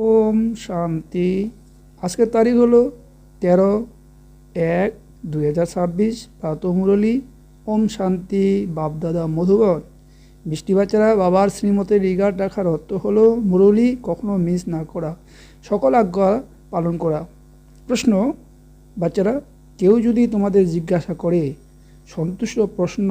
ওম শান্তি। আজকের তারিখ হলো 13/1/2026। প্রাতঃ মুরলী। ওম শান্তি। বাপদাদা মধুবন। বৃষ্টি বাচ্চারা, বাবার শ্রীমতের রিগার্ড রাখার অর্থ হলো মুরলী কখনো মিস না করা, সকল আজ্ঞা পালন করা। প্রশ্ন বাচ্চারা, কেউ যদি তোমাদের জিজ্ঞাসা করে সন্তুষ্ট প্রশ্ন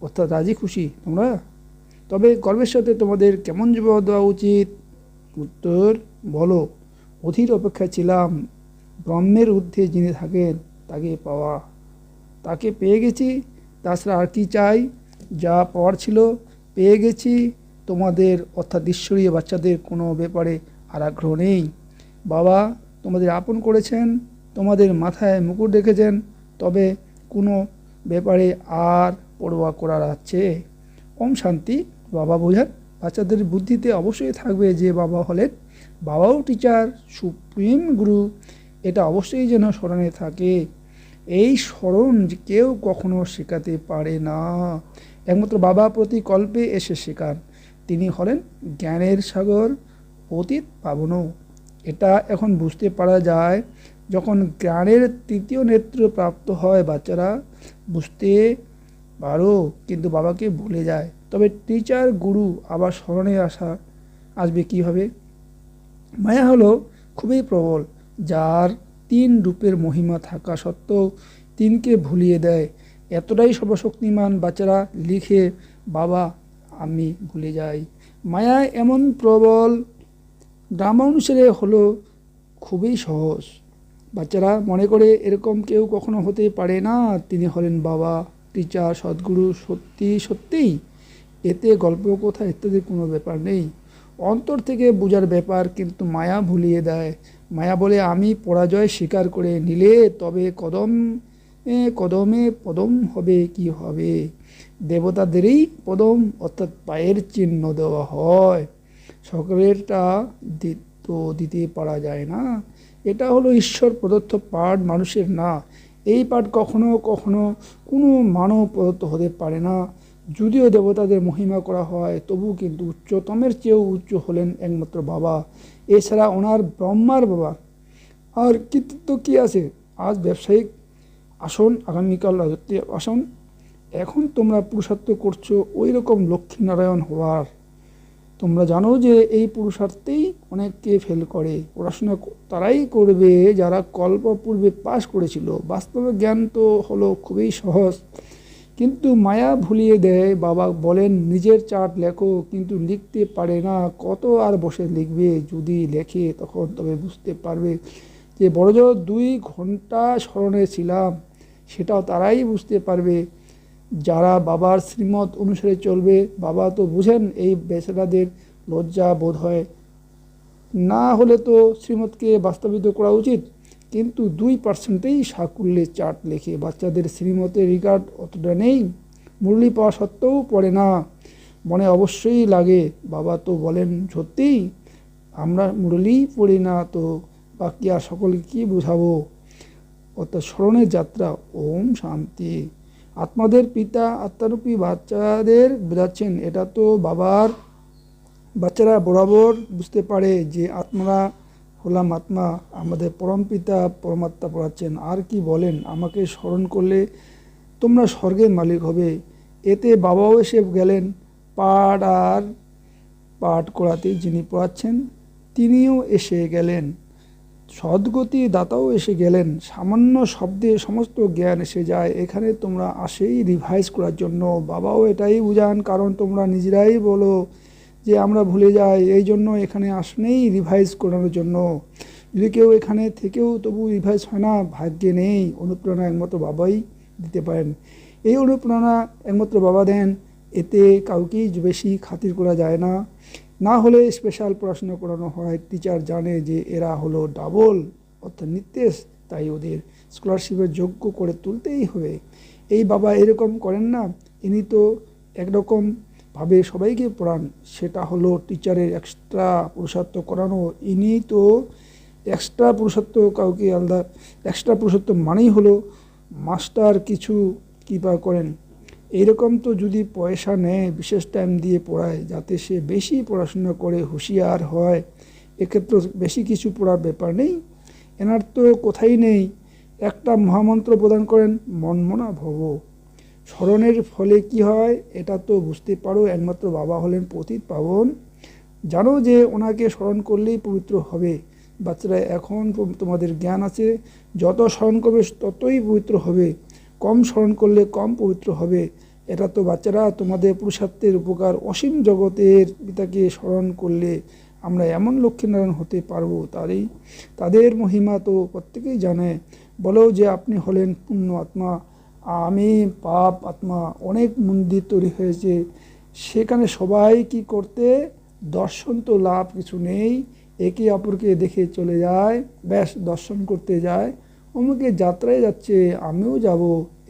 অর্থাৎ রাজি খুশি তোমরা, তবে গর্বের সাথে তোমাদের কেমন জবাব দেওয়া উচিত? উত্তর বলো, অধীর অপেক্ষা ছিলাম ব্রহ্মের ঊর্ধ্বে যিনি থাকেন তাকে পাওয়া, তাকে পেয়ে গেছি, তাছাড়া আর কি চাই? যা পাওয়ার ছিল পেয়ে গেছি। তোমাদের অর্থাৎ ঈশ্বরীয় বাচ্চাদের কোনো ব্যাপারে আর আগ্রহ নেই। বাবা তোমাদের আপন করেছেন, তোমাদের মাথায় মুকুট রেখেছেন, তবে কোনো ব্যাপারে আর পরোয়া করার আছে? ওম শান্তি। বাবা বোঝান বাচ্চাদের বুদ্ধিতে অবশ্যই থাকবে যে বাবা হলেন, বাবাও টিচার, সুপ্রিম গুরু, এটা অবশ্যই যেন স্মরণে থাকে। এই স্মরণ কেউ কখনো শেখাতে পারে না, একমাত্র বাবা প্রতি কল্পে এসে শেখান। তিনি হলেন জ্ঞানের সাগর, অতীত পাবনও। এটা এখন বুঝতে পারা যায় যখন জ্ঞানের তৃতীয় নেত্র প্রাপ্ত হয়। বাচ্চারা বুঝতে পারো কিন্তু বাবাকে ভুলে যায়, তবে টিচার গুরু আবার স্মরণে আসবে কীভাবে? মায়া হলো খুবই প্রবল, যার 3 রূপের মহিমা থাকা সত্ত্বেও 3কে ভুলিয়ে দেয়। এতটাই সর্বশক্তিমান বাচ্চারা লিখে, বাবা আমি ভুলে যাই। মায়া এমন প্রবল, ড্রামা অনুসারে হলো খুবই সহজ। বাচ্চারা মনে করে এরকম কেউ কখনো হতে পারে না, তিনি হলেন বাবা, টিচার, সদ্গুরু, সত্যিই এতে গল্প কথা ইত্যাদি কোনো ব্যাপার নেই, অন্তর থেকে বোঝার ব্যাপার। কিন্তু মায়া ভুলিয়ে দেয়। মায়া বলে আমি পরাজয় স্বীকার করে নিলে তবে কদমে পদম হবে কি হবে? দেবতাদেরই পদম অর্থাৎ পায়ের চিহ্ন দেওয়া হয়, সকলেরটা দিতে পারা যায় না। এটা হলো ঈশ্বর প্রদত্ত পাঠ, মানুষের না। এই পাঠ কখনো কখনো কোনো মানব প্রদত্ত হতে পারে না। যদিও দেবতাদের মহিমা করা হয়, তবু কিন্তু উচ্চতমের চেয়েও উচ্চ হলেন একমাত্র বাবা। এছাড়া ওনার ব্রহ্মার বাবা আর কৃতিত্ব কী আছে? আজ ব্যবসায়িক আসন, আগামীকাল রাজত্ব আসন। এখন তোমরা পুরুষার্থ করছো ওই রকম লক্ষ্মীনারায়ণ হওয়ার। তোমরা জানো যে এই পুরুষার্থেই অনেককে ফেল করে। পড়াশোনা তারাই করবে যারা কল্প পূর্বে পাশ করেছিল। বাস্তবে জ্ঞান তো হলো খুবই সহজ, কিন্তু মায়া ভুলিয়ে দেয়। বাবা বলেন নিজের চার্ট লেখো, কিন্তু লিখতে পারে না। কত আর বসে লিখবে? যদি লেখে তখন তবে বুঝতে পারবে যে বড়জোর 2 ঘন্টা স্মরণে ছিলাম। সেটাও তারাই বুঝতে পারবে যারা বাবার শ্রীমত অনুসারে চলবে। বাবা তো বুঝেন এই বেচারাদের লজ্জা বোধ হয়, না হলে তো শ্রীমতকে বাস্তবিত করা উচিত। কিন্তু 2%ই সাকুল্যে চার্ট লেখে। বাচ্চাদের শ্রীমতের রিগার্ড অতটা নেই, মুরলি পাওয়া সত্ত্বেও পড়ে না। মনে অবশ্যই লাগে, বাবা তো বলেন সত্যিই আমরা মুরলি পড়ি না, তো বাকি আর সকলকে কী বোঝাবো? অর্থাৎ স্মরণের যাত্রা। ওম শান্তি। আত্মাদের পিতা আত্মারূপী বাচ্চাদের বোঝাচ্ছেন। এটা তো বাবার বাচ্চারা বরাবর বুঝতে পারে যে আত্মারা হলাম আত্মা, আমাদের পরম পিতা পরমাত্মা পড়াচ্ছেন। আর কি বলেন, আমাকে স্মরণ করলে তোমরা স্বর্গের মালিক হবে। এতে বাবাও এসে গেলেন পাঠ করাতে। যিনি পড়াচ্ছেন তিনিও এসে গেলেন, সদ্গতি দাতাও এসে গেলেন। সামান্য শব্দে সমস্ত জ্ঞান এসে যায়। এখানে তোমরা আসেই রিভাইজ করার জন্য। বাবাও এটাই বুঝান, কারণ তোমরা নিজেরাই বলো যে আমরা ভুলে যাই, এই জন্য এখানে আসনেই রিভাইজ করানোর জন্য। যদি কেউ এখানে থেকেও তবু রিভাইজ হয় না, ভাগ্যে নেই। অনুপ্রেরণা একমাত্র বাবাই দিতে পারেন। এই অনুপ্রেরণা একমাত্র বাবা দেন, এতে কাউকেই বেশি খাতির করা যায় না। না হলে স্পেশাল পড়াশোনা করানো হয়। টিচার জানে যে এরা হলো ডাবল অর্থাৎ নির্দেশ, তাই ওদের স্কলারশিপের যোগ্য করে তুলতেই হবে। এই বাবা এরকম করেন না, ইনি তো একরকম ভাবে সবাইকে পড়ান। সেটা হলো টিচারের এক্সট্রা পুরুষার্থ করানো। ইনি তো এক্সট্রা পুরুষার্থ, কাউকে আলাদা এক্সট্রা পুরুষার্থ মানেই হলো মাস্টার কিছু কৃপা করেন। এইরকম তো যদি পয়সা নেয়, বিশেষ টাইম দিয়ে পড়ায় যাতে সে বেশি পড়াশোনা করে হুঁশিয়ার হয়, এক্ষেত্রে বেশি কিছু পড়ার ব্যাপার নেই। এনার তো কোথায় নেই, একটা মহামন্ত্র প্রদান করেন, মনমনা ভব। স্মরণের ফলে কি হয় এটা তো বুঝতে পারো, একমাত্র বাবা হলেন পতিত পাবন। জানো যে ওনাকে স্মরণ করলেই পবিত্র হবে। বাচ্চারা এখন তোমাদের জ্ঞান আছে, যত স্মরণ করবে ততই পবিত্র হবে, কম স্মরণ করলে কম পবিত্র হবে। এটা তো বাচ্চারা তোমাদের পুরুষার্থের উপকার। অসীম জগতের পিতাকে স্মরণ করলে আমরা এমন লক্ষ্মীনারায়ণ হতে পারবো, তাদের মহিমা তো প্রত্যেকেই জানে। বলো যে আপনি হলেন পুণ্য আত্মা, আমি পাপ আত্মা। অনেক মন্দির তৈরি হয়েছে, সেখানে সবাই কি করতে, দর্শন তো লাভ কিছু নেই, একে অপরকে দেখে চলে যায়, ব্যাস দর্শন করতে যায়। অমুকে যাত্রায় যাচ্ছে, আমিও যাব,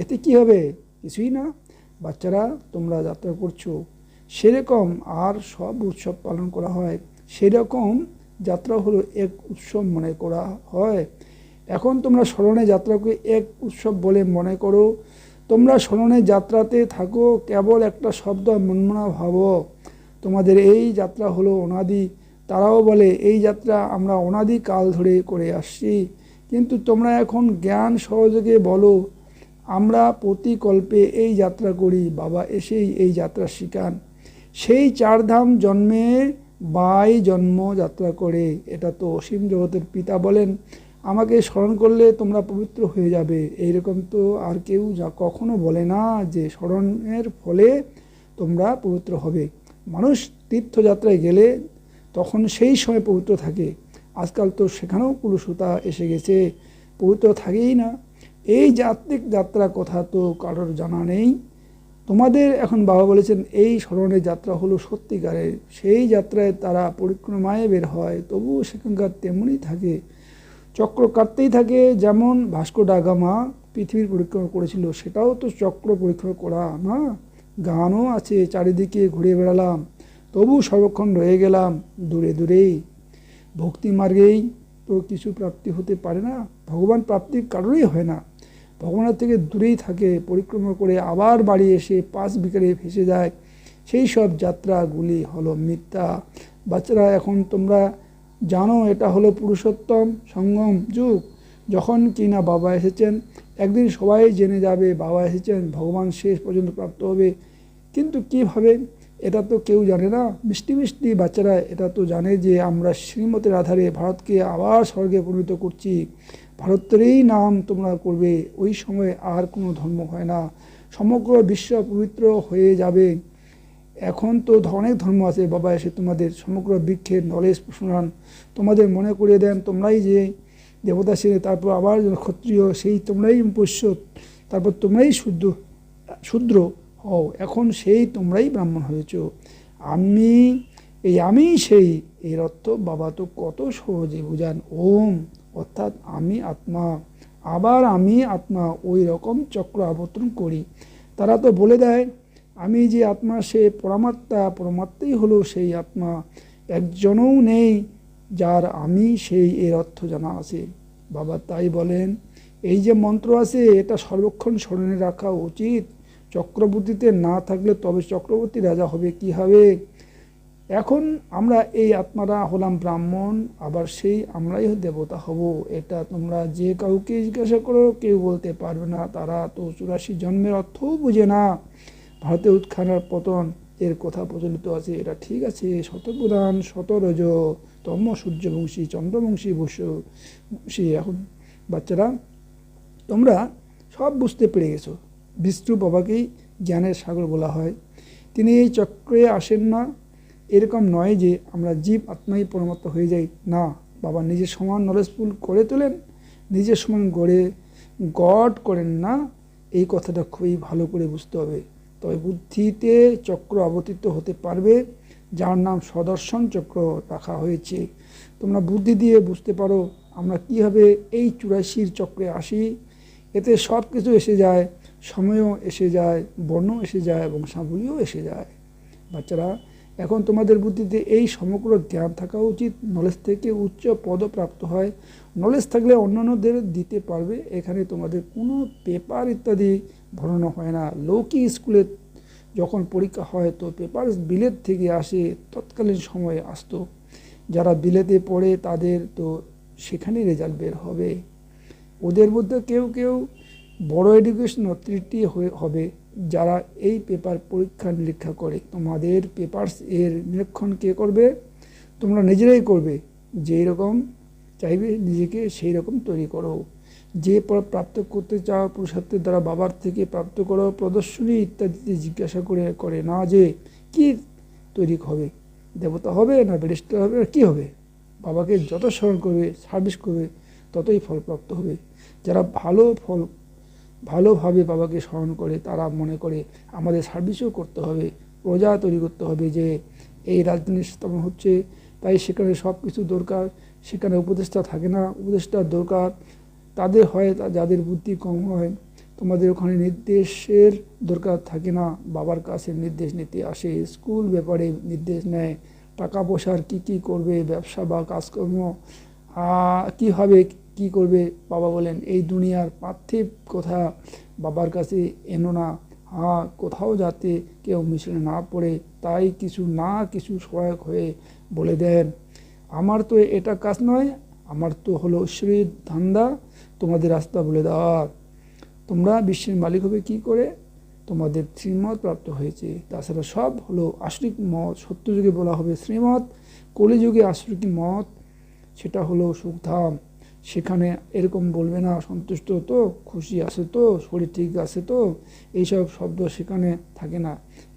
এতে কি হবে, কিছুই না। বাচ্চারা তোমরা যাত্রা করছো, সেরকম আর সব উৎসব পালন করা হয়, সেরকম যাত্রা হলো এক উৎসব মনে করা হয়। এখন তোমরা স্মরণে যাত্রাকে এক উৎসব বলে মনে করো। তোমরা স্মরণে যাত্রাতে থাকো, কেবল একটা শব্দ মনমনা ভাবো। তোমাদের এই যাত্রা হলো অনাদি। তারাও বলে এই যাত্রা আমরা অনাদি কাল ধরে করে আসছি, কিন্তু তোমরা এখন জ্ঞান সহযোগে বলো আমরা প্রতিকল্পে এই যাত্রা করি। বাবা এসেই এই যাত্রা শিখান। সেই চারধাম জন্মে বাই জন্ম যাত্রা করে, এটা তো অসীম জগতের পিতা বলেন আমাকে স্মরণ করলে তোমরা পবিত্র হয়ে যাবে। এইরকম তো আর কেউ কখনো বলে না যে স্মরণের ফলে তোমরা পবিত্র হবে। মানুষ তীর্থযাত্রায় গেলে তখন সেই সময় পবিত্র থাকে, আজকাল তো সেখানেও কুলুষতা এসে গেছে, পবিত্র থাকেই না। এই যাত্রিক যাত্রা কথা তো কারোর জানা নেই। তোমাদের এখন বাবা বলেছেন এই স্মরণের যাত্রা হলো সত্যিকারের। সেই যাত্রায় তারা পরিক্রমায় বের হয়, তবুও সেখানকার তেমনই থাকে, চক্র কাটতেই থাকে। যেমন ভাস্কো ডা গামা পৃথিবীর পরিক্রমা করেছিল, সেটাও তো চক্র পরিক্রমা করা না। গানও আছে, চারিদিকে ঘুরে বেড়ালাম, তবু সর্বক্ষণ রয়ে গেলাম দূরে দূরেই। ভক্তি মার্গেই তো কিছু প্রাপ্তি হতে পারে না, ভগবান প্রাপ্তি কারোরই হয় না। ভগবানের থেকে দূরেই থাকে, পরিক্রমা করে আবার বাড়ি এসে পাঁচ বিকারে ভেসে যায়। সেই সব যাত্রাগুলি হলো মিথ্যা। বাচ্চারা এখন তোমরা জানো এটা হলো পুরুষোত্তম সঙ্গম যুগ, যখন কিনা বাবা এসেছেন। একদিন সবাই জেনে যাবে বাবা এসেছেন, ভগবান শেষ পর্যন্ত প্রাপ্ত হবে। কিন্তু কীভাবে এটা তো কেউ জানে না। মিষ্টি মিষ্টি বাচ্চারা এটা তো জানে যে আমরা শ্রীমতের আধারে ভারতকে আবার স্বর্গে পরিণত করছি, ভারতেরই নাম তোমরা করবে। ওই সময় আর কোনো ধর্ম হয় না, সমগ্র বিশ্ব পবিত্র হয়ে যাবে। এখন তো অনেক ধর্ম আছে, বাবা এসে তোমাদের সমগ্র বৃক্ষের নলেজ শোনান, তোমাদের মনে করিয়ে দেন তোমরাই যে দেবতা ছিলে, তারপর আবার ক্ষত্রিয়, সেই তোমরাই পোষ্য, তারপর তোমরাই শূদ্র হও, এখন সেই তোমরাই ব্রাহ্মণ হয়েছ। আমি সেই, এর অর্থ বাবা তো কত সহজে বুঝান। ওম অর্থাৎ আমি আত্মা, আবার আমি আত্মা, ওই রকম চক্র আবর্তন করি। তারা তো বলে দেয় আমি যে আত্মা সে পরমাত্মা, পরমাত্মাই হলো সেই আত্মা, একজনও নেই যার আমি সেই, এর অর্থ জানা আছে। বাবা তাই বলেন এই যে মন্ত্র আছে এটা সর্বক্ষণ স্মরণে রাখা উচিত। চক্রবর্তীতে না থাকলে তবে চক্রবর্তী রাজা হবে কি হবে। এখন আমরা এই আত্মারা হলাম ব্রাহ্মণ, আবার সেই আমরাই দেবতা হব। এটা তোমরা যে কাউকে জিজ্ঞাসা করো কেউ বলতে পারবে না, তারা তো 84 জন্মের অর্থও বুঝে না। ভারতে উৎখানার পতন এর কথা প্রচলিত আছে, এটা ঠিক আছে। শতপ্রধান শতরজ তম সূর্যবংশী চন্দ্রবংশী বংশী। এখন বাচ্চারা তোমরা সব বুঝতে পেরে গেছো। বিষ্ণু বাবাকেই জ্ঞানের সাগর বলা হয়। তিনি এই চক্রে আসেন না, এরকম নয় যে আমরা জীব আত্মাই পরমাত্মা হয়ে যাই, না। বাবা নিজের সমান নলেজফুল করে তোলেন, নিজের সমান গড করেন না। এই কথাটা খুবই ভালো করে বুঝতে হবে। তবে বুদ্ধিতে চক্র আবর্তিত হতে পারবে, যার নাম সদর্শন চক্র রাখা হয়েছে। তোমরা বুদ্ধি দিয়ে বুঝতে পারো আমরা কীভাবে এই 84 চক্রে আসি। এতে সব কিছু এসে যায়, সময়ও এসে যায়, বর্ণও এসে যায়, বংশাবলীও এসে যায়। বাচ্চারা এখন তোমাদের বুদ্ধিতে এই সমগ্র জ্ঞান থাকা উচিত। নলেজ থেকে উচ্চ পদ প্রাপ্ত হয়, নলেজ থাকলে অন্যান্যদের দিতে পারবে। এখানে তোমাদের কোনো পেপার ইত্যাদি ভরানো হয় না। লৌকিক স্কুলে যখন পরীক্ষা হয় তো পেপার বিলেত থেকে আসে, তৎকালীন সময়ে আসতো। যারা বিলেতে পড়ে তাদের তো সেখানেই রেজাল্ট বের হবে। ওদের মধ্যে কেউ কেউ বড় এডুকেশন অথরিটি হবে যারা এই পেপার পরীক্ষা নিরীক্ষা করে। তোমাদের পেপারস এর নিরীক্ষণ কে করবে? তোমরা নিজেরাই করবে। যেই রকম চাইবে নিজেকে সেই রকম তৈরি করো। যে প্রাপ্ত করতে চাও পুরুষার্থের দ্বারা বাবার থেকে প্রাপ্ত করো, প্রদর্শনী ইত্যাদিতে জিজ্ঞাসা করে না যে কি তৈরি হবে, দেবতা হবে না ব্যারিস্টার হবে না কী হবে। বাবাকে যত স্মরণ করবে, সার্ভিস করবে, ততই ফলপ্রাপ্ত হবে। যারা ভালোভাবে বাবাকে স্মরণ করে তারা মনে করে আমাদের সার্ভিসও করতে হবে, প্রজা তৈরি করতে হবে, যে এই রাজধানী স্থাপন হচ্ছে, তাই সেখানে সব কিছু দরকার। সেখানে উপদেষ্টা থাকে না, উপদেষ্টার দরকার তাদের হয় যাদের বুদ্ধি কম হয়। তোমাদের ওখানে নির্দেশের দরকার থাকে না, বাবার কাছে নির্দেশ নিতে আসে, স্কুল ব্যাপারে নির্দেশ নেয়, টাকা পয়সার কী করবে, ব্যবসা বা কাজকর্ম কী হবে, কী করবে। বাবা বলেন এই দুনিয়ার পার্থিব কথা বাবার কাছে এনো না, কোথাও যাতে কেউ মিশলে না পড়ে, তাই কিছু সহায়ক হয়ে বলে দেন। আমার তো এটা কাজ নয়, আমার তো হলো ঈশ্বরের ধান্দা তোমাদের রাস্তা বলে দেওয়া। তোমরা বিশ্বের মালিক হবে কি করে? তোমাদের শ্রীমত প্রাপ্ত হয়েছে। তাছাড়া সব হলো আসরিক মত। সত্যযুগে বলা হবে শ্রীমত, কলিযুগে আসরিক মত, সেটা হলো সুখধাম। সেখানে এরকম বলবে না সন্তুষ্ট তো, খুশি আছে তো, শরীর ঠিক আছে তো, এইসব শব্দ সেখানে থাকে না।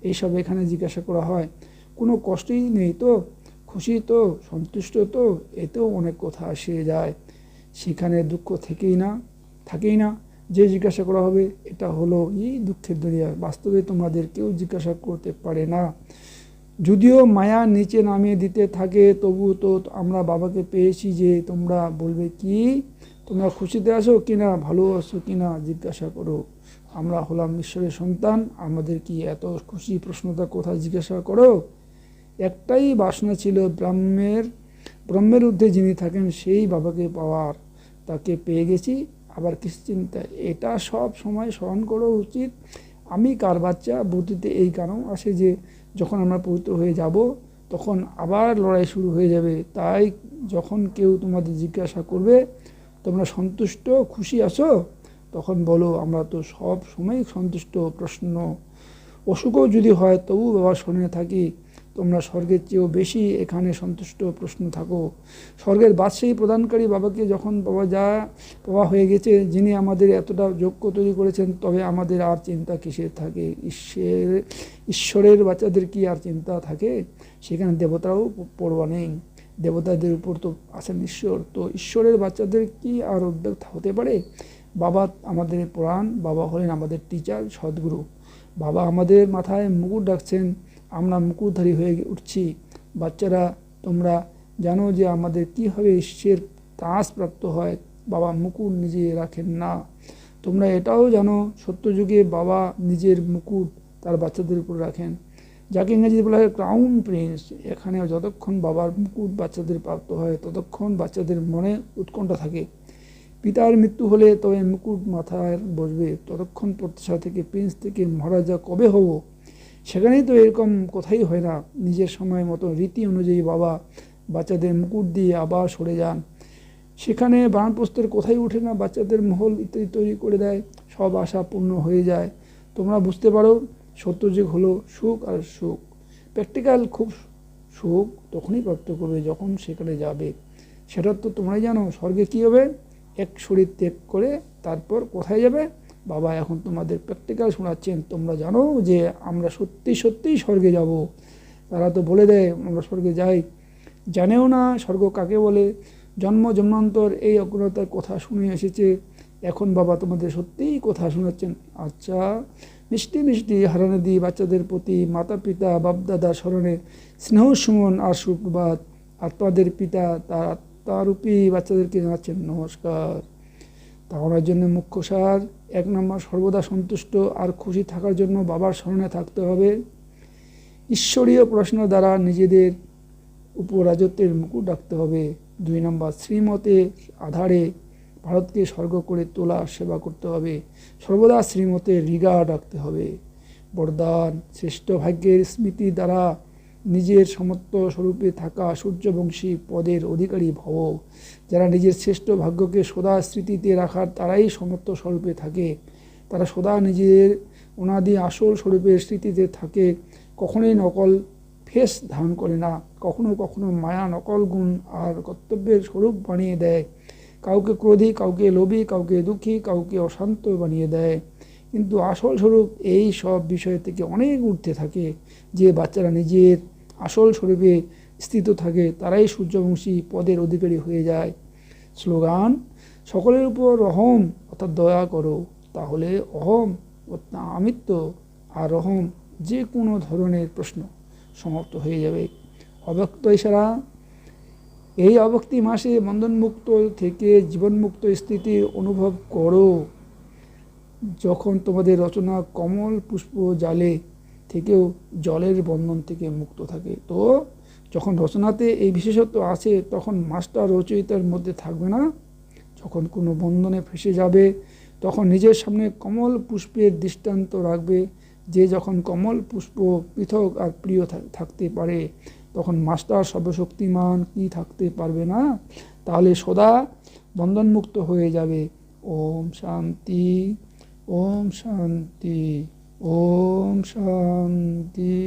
এইসব এখানে জিজ্ঞাসা করা হয় কোনো কষ্টই নেই তো, খুশি তো, সন্তুষ্ট তো, এতেও অনেক কথা আসে যায়। সেখানে দুঃখ থাকেই না। যে জিজ্ঞাসা করা হবে এটা হলো এই দুঃখের দুনিয়া। বাস্তবে তোমাদের কেউ জিজ্ঞাসা করতে পারে না। যদিও মায়া নিচে নামিয়ে দিতে থাকে, তবু তো আমরা বাবাকে পেয়েছি যে তোমরা বলবে কি, তোমরা খুশিতে আছো কিনা, ভালো আছো কিনা জিজ্ঞাসা করো। আমরা হলাম ঈশ্বরের সন্তান, আমাদের কি এত খুশি? প্রশ্নটা কোথায় জিজ্ঞাসা করো? একটাই বাসনা ছিল ব্রহ্মের ঊর্ধ্বে যিনি থাকেন সেই বাবাকে পাওয়ার, তাকে পেয়ে গেছি। আবার কিছু চিন্তা, এটা সব সময় স্মরণ করা উচিত। আমি কার বাচ্চা? বুদ্ধিতে এই কারণ আসে যে যখন আমরা পবিত্র হয়ে যাব তখন আবার লড়াই শুরু হয়ে যাবে। তাই যখন কেউ তোমাদের জিজ্ঞাসা করবে তোমরা সন্তুষ্ট খুশি আছো, তখন বলো আমরা তো সব সময় সন্তুষ্ট। প্রশ্ন অসুখও যদি হয় তবু বাবার স্মরণে থাকি। তোমরা স্বর্গের চেয়েও বেশি এখানে সন্তুষ্ট প্রশ্ন থাকো। স্বর্গের বাদশাহী প্রদানকারী বাবাকে যখন বাবা হয়ে গেছে, যিনি আমাদের এতটা যোগ্য তৈরি করেছেন, তবে আমাদের আর চিন্তা কিসের থাকে? ঈশ্বরের বাচ্চাদের কি আর চিন্তা থাকে? সেখানে দেবতারাও পড়বা নেই, দেবতাদের উপর তো আছেন ঈশ্বর, তো ঈশ্বরের বাচ্চাদের কি আর উদ্বেগ হতে পারে? বাবা আমাদের প্রাণ, বাবা হলেন আমাদের টিচার, সদ্গুরু। বাবা আমাদের মাথায় মুকুট ডাকছেন, আমরা মুকুটধারী হয়ে উঠছি। বাচ্চারা তোমরা জানো যে আমাদের কীভাবে ঈশ্বরের তাজ প্রাপ্ত হয়। বাবা মুকুট নিজে রাখেন না। তোমরা এটাও জানো সত্যযুগে বাবা নিজের মুকুট তার বাচ্চাদের উপর রাখেন, যাকে ইংরেজিতে বলা হয় ক্রাউন প্রিন্স। এখানে যতক্ষণ বাবার মুকুট বাচ্চাদের প্রাপ্ত হয় ততক্ষণ বাচ্চাদের মনে উৎকণ্ঠা থাকে। পিতার মৃত্যু হলে তবে মুকুট মাথায় বসবে, ততক্ষণ প্রত্যাশা থেকে প্রিন্স থেকে মহারাজা কবে হব। সেখানেই তো এরকম কথাই হয় না। নিজের সময় মতো রীতি অনুযায়ী বাবা বাচ্চাদের মুকুট দিয়ে আবার সরে যান। সেখানে বানপ্রস্থের কোথায় উঠে না, বাচ্চাদের মহল ইত্যাদি তৈরি করে দেয়, সব আশা পূর্ণ হয়ে যায়। তোমরা বুঝতে পারো সত্যযুগ হলো সুখ আর সুখ। প্র্যাকটিক্যাল খুব সুখ তখনই প্রাপ্ত করবে যখন সেখানে যাবে। সেটা তো তোমরাই জানো। স্বর্গে কী হবে? এক শরীর ত্যাগ করে তারপর কোথায় যাবে? বাবা এখন তোমাদের প্র্যাকটিক্যাল শোনাচ্ছেন। তোমরা জানো যে আমরা সত্যিই স্বর্গে যাব। তারা তো বলে দেয় আমরা স্বর্গে যাই, জানেও না স্বর্গ কাকে বলে। জন্মান্তর এই অজ্ঞতার কথা শুনে এসেছে। এখন বাবা তোমাদের সত্যিই কথা শোনাচ্ছেন। আচ্ছা, মিষ্টি হারানো দিয়ে বাচ্চাদের প্রতি মাতা পিতা বাপদাদা স্মরণে স্নেহ সুমন আর সুপ্রভাত। আত্মাদের পিতা তার আত্মারূপী বাচ্চাদেরকে জানাচ্ছেন নমস্কার। তাহলে জন্য মুখ্য সার 1 নম্বর, সর্বদা সন্তুষ্ট আর খুশি থাকার জন্য বাবার স্মরণে থাকতে হবে। ঈশ্বরীয় পড়াশোনা দ্বারা নিজেদের উপর রাজত্বের মুকুট রাখতে হবে। 2 নম্বর, শ্রীমতের আধারে ভারতকে স্বর্গ করে তোলার সেবা করতে হবে। সর্বদা শ্রীমতের রিগার্ড রাখতে হবে। বরদান, শ্রেষ্ঠ ভাগ্যের স্মৃতি দ্বারা নিজের সমত্ব স্বরূপে থাকা সূর্যবংশী পদের অধিকারী ভব। যারা নিজের শ্রেষ্ঠ ভাগ্যকে সদা স্মৃতিতে রাখার তারাই সমত্ব স্বরূপে থাকে। তারা সদা নিজের অনাদি আসল স্বরূপের স্মৃতিতে থাকে, কখনোই নকল ফেস ধারণ করে না। কখনো কখনো মায়া নকল গুণ আর কর্তব্যের স্বরূপ বানিয়ে দেয়। কাউকে ক্রোধী, কাউকে লোভী, কাউকে দুঃখী, কাউকে অশান্ত বানিয়ে দেয়। কিন্তু আসল স্বরূপ এই সব বিষয় থেকে অনেক ঊর্ধ্বে থাকে। যে বাচ্চারা নিজের আসল স্বরূপে স্থিত থাকে তারাই সূর্যবংশী পদের অধিকারী হয়ে যায়। স্লোগান: সকলের উপর রহম অর্থাৎ দয়া করো, তাহলে অহম অর্থাৎ আমিত্ব আর রহম যে কোনো ধরনের প্রশ্ন সমাপ্ত হয়ে যাবে। অব্যক্ত ইশারা: এই অব্যক্তি মাসে বন্ধনমুক্ত থেকে জীবনমুক্ত স্থিতি অনুভব করো। যখন তোমাদের রচনা কমল পুষ্প জালে থেকেও জলের বন্ধন থেকে মুক্ত থাকে। তো যখন রচনাতে এই বিশেষত্ব আছে তখন মাস্টার রচয়িতার মধ্যে থাকবে না। যখন কোনো বন্ধনে ফেসে যাবে তখন নিজের সামনে কমল পুষ্পের দৃষ্টান্ত রাখবে। যে যখন কমল পুষ্প পৃথক আর প্রিয় থাকতে পারে তখন মাস্টার সর্বশক্তিমান কি থাকতে পারবে না? তাহলে সদা বন্ধনমুক্ত হয়ে যাবে। ওম শান্তি, ওম শান্তি, ওম শান্তি।